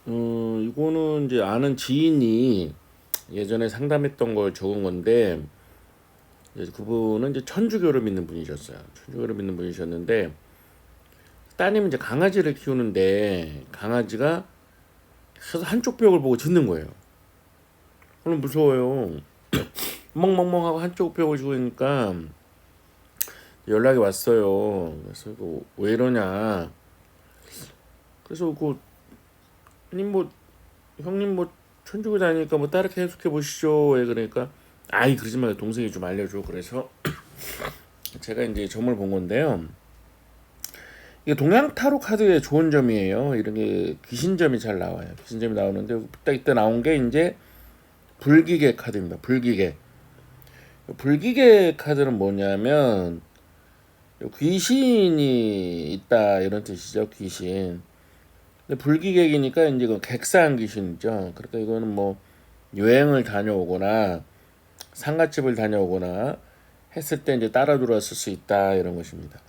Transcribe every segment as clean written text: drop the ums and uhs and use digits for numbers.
이거는 이제 아는 지인이 예전에 상담했던 걸 적은 건데, 이제 그분은 이제 천주교를 믿는 분이셨어요. 천주교를 믿는 분이셨는데, 따님이 이제 강아지를 키우는데, 강아지가 계속 한쪽 벽을 보고 짖는 거예요. 그럼 무서워요. 멍멍멍하고 한쪽 벽을 짖으니까 연락이 왔어요. 그래서 이거 왜 이러냐. 그래서 아니 뭐 형님 뭐 천주교 다니니까 뭐 따르게 해석해 보시죠. 왜 그러니까 아이 그러지 말고 동생이 좀 알려줘. 그래서 제가 이제 점을 본 건데요. 이게 동양 타로 카드의 좋은 점이에요. 이런 게 귀신점이 잘 나와요. 귀신점이 나오는데 딱 이때 나온 게 이제 불기계 카드입니다. 불기계. 불기계 카드는 뭐냐면 귀신이 있다 이런 뜻이죠. 귀신. 근데 불기객이니까 이제 그 객사한 귀신이죠. 그러니까 이거는 뭐 여행을 다녀오거나 상가집을 다녀오거나 했을 때 이제 따라 들어왔을 수 있다 이런 것입니다.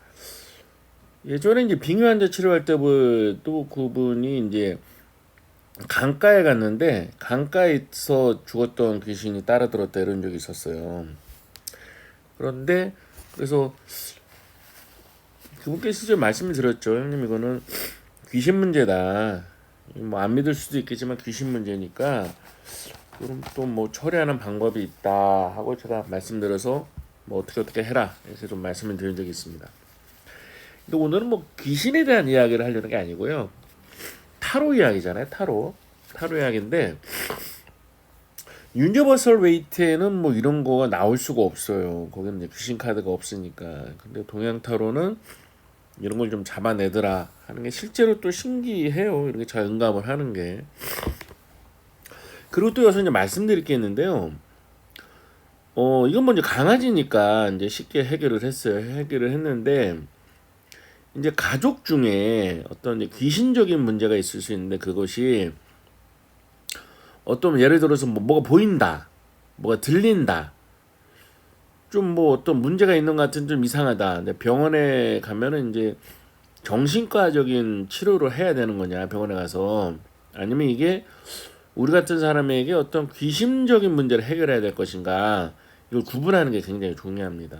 예전에 이제 빙의 환자 치료할 때도 그분이 이제 강가에 갔는데 강가에서 죽었던 귀신이 따라 들었다 이런 적이 있었어요. 그런데 그래서 그분께서 직접 말씀을 드렸죠. 형님 이거는 귀신 문제다. 뭐 안 믿을 수도 있겠지만 귀신 문제니까 그럼 또 뭐 처리하는 방법이 있다 하고 제가 말씀드려서 뭐 어떻게 해라 이렇게 좀 말씀을 드린 적이 있습니다. 근데 오늘은 뭐 귀신에 대한 이야기를 하려는 게 아니고요. 타로 이야기잖아요. 타로 이야기인데 유니버설 웨이트에는 뭐 이런 거가 나올 수가 없어요. 거기는 이제 귀신 카드가 없으니까. 근데 동양 타로는 이런 걸 좀 잡아내더라 하는 게 실제로 또 신기해요. 이렇게 잘 응감을 하는 게. 그리고 또 여기서 이제 말씀드릴 게 있는데요. 이건 먼저 강아지니까 이제 쉽게 해결을 했어요. 해결을 했는데 이제 가족 중에 어떤 이제 귀신적인 문제가 있을 수 있는데 그것이 어떤 예를 들어서 뭐가 보인다, 뭐가 들린다, 좀 뭐 어떤 문제가 있는 것 같은 좀 이상하다. 근데 병원에 가면은 이제 정신과적인 치료를 해야 되는 거냐 병원에 가서 아니면 이게 우리 같은 사람에게 어떤 귀심적인 문제를 해결해야 될 것인가 이걸 구분하는 게 굉장히 중요합니다.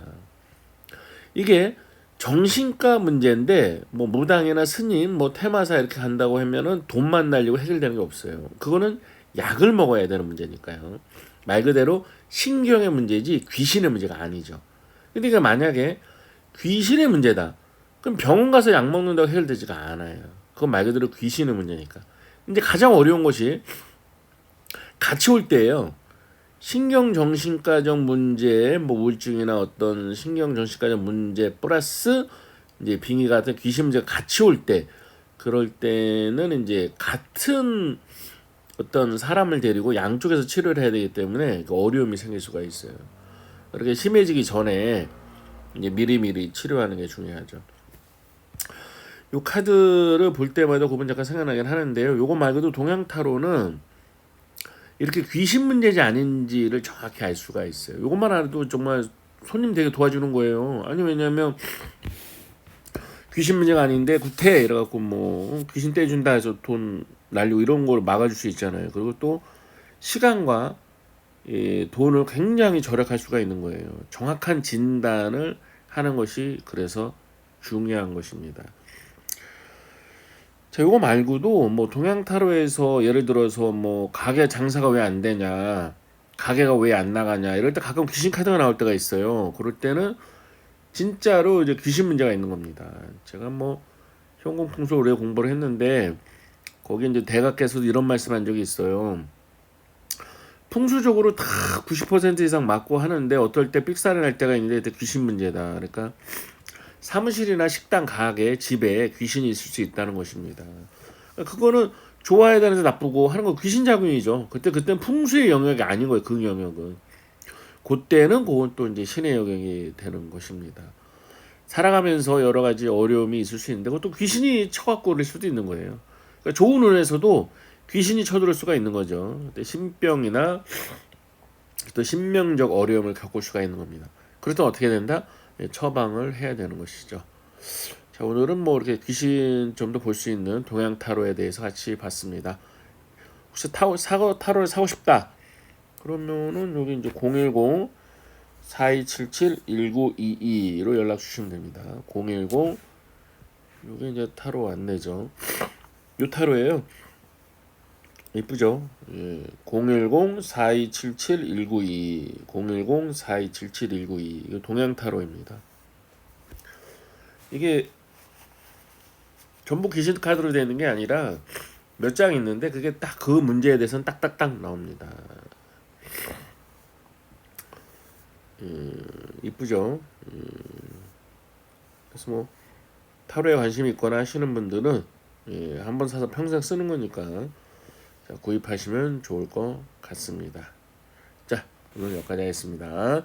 이게 정신과 문제인데 뭐 무당이나 스님 뭐 테마사 이렇게 간다고 하면은 돈만 날리고 해결되는 게 없어요. 그거는 약을 먹어야 되는 문제니까요. 말 그대로 신경의 문제지 귀신의 문제가 아니죠. 그러니까 만약에 귀신의 문제다. 그럼 병원 가서 약 먹는다고 해결되지가 않아요. 그건 말 그대로 귀신의 문제니까. 근데 가장 어려운 것이 같이 올 때예요. 신경정신과적 문제, 뭐 우울증이나 어떤 신경정신과적 문제 플러스 이제 빙의 같은 귀신 문제가 같이 올 때, 그럴 때는 이제 같은 어떤 사람을 데리고 양쪽에서 치료를 해야 되기 때문에 어려움이 생길 수가 있어요. 그렇게 심해지기 전에 이제 미리미리 치료하는 게 중요하죠. 요 카드를 볼 때마다 그분 잠깐 생각나긴 하는데요. 요거 말고도 동양 타로는 이렇게 귀신 문제지 아닌지를 정확히 알 수가 있어요. 요것만 알아도 정말 손님 되게 도와주는 거예요. 아니 왜냐면 귀신 문제가 아닌데 구태 이래갖고 뭐 귀신 떼준다 해서 돈 날리고 이런 걸 막아줄 수 있잖아요. 그리고 또 시간과 돈을 굉장히 절약할 수가 있는 거예요. 정확한 진단을 하는 것이 그래서 중요한 것입니다. 자, 이거 말고도 뭐 동양 타로에서 예를 들어서 뭐 가게 장사가 왜 안 되냐, 가게가 왜 안 나가냐 이럴 때 가끔 귀신 카드가 나올 때가 있어요. 그럴 때는 진짜로 이제 귀신 문제가 있는 겁니다. 제가 뭐 현금 풍수 오래 공부를 했는데 거기 이제 대각께서도 이런 말씀한 적이 있어요. 풍수적으로 다 90% 이상 맞고 하는데 어떨 때 삑사리 날 때가 있는데 귀신 문제다. 그러니까 사무실이나 식당, 가게, 집에 귀신이 있을 수 있다는 것입니다. 그거는 좋아야 되는데 나쁘고 하는 건 귀신 작용이죠. 그때는 풍수의 영역이 아닌 거예요. 그 영역은. 그때는 그건 또 이제 신의 영역이 되는 것입니다. 살아가면서 여러 가지 어려움이 있을 수 있는데 그것도 귀신이 쳐갖고 그럴 수도 있는 거예요. 그러니까 좋은 운에서도 귀신이 쳐들을 수가 있는 거죠. 신병이나 또 신명적 어려움을 겪을 수가 있는 겁니다. 그렇다면 어떻게 된다? 처방을 해야 되는 것이죠. 자, 오늘은 뭐 이렇게 귀신 좀 더 볼 수 있는 동양 타로에 대해서 같이 봤습니다. 혹시 타로를 사고 싶다. 그러면은 여기 이제 010 4277-1922로 연락 주시면 됩니다. 010 요게 이제 타로 안내죠. 요 타로예요. 이쁘죠? 예. 010-4277-1922 010-4277-1922 이거 동양 타로입니다. 이게 전부 귀신 카드로 되는 게 아니라 몇 장 있는데 그게 딱 그 문제에 대해서는 딱딱딱 나옵니다. 이쁘죠? 그래서 뭐 타로에 관심 있거나 하시는 분들은 예, 한번 사서 평생 쓰는 거니까 자, 구입하시면 좋을 것 같습니다. 자, 오늘 여기까지 하겠습니다.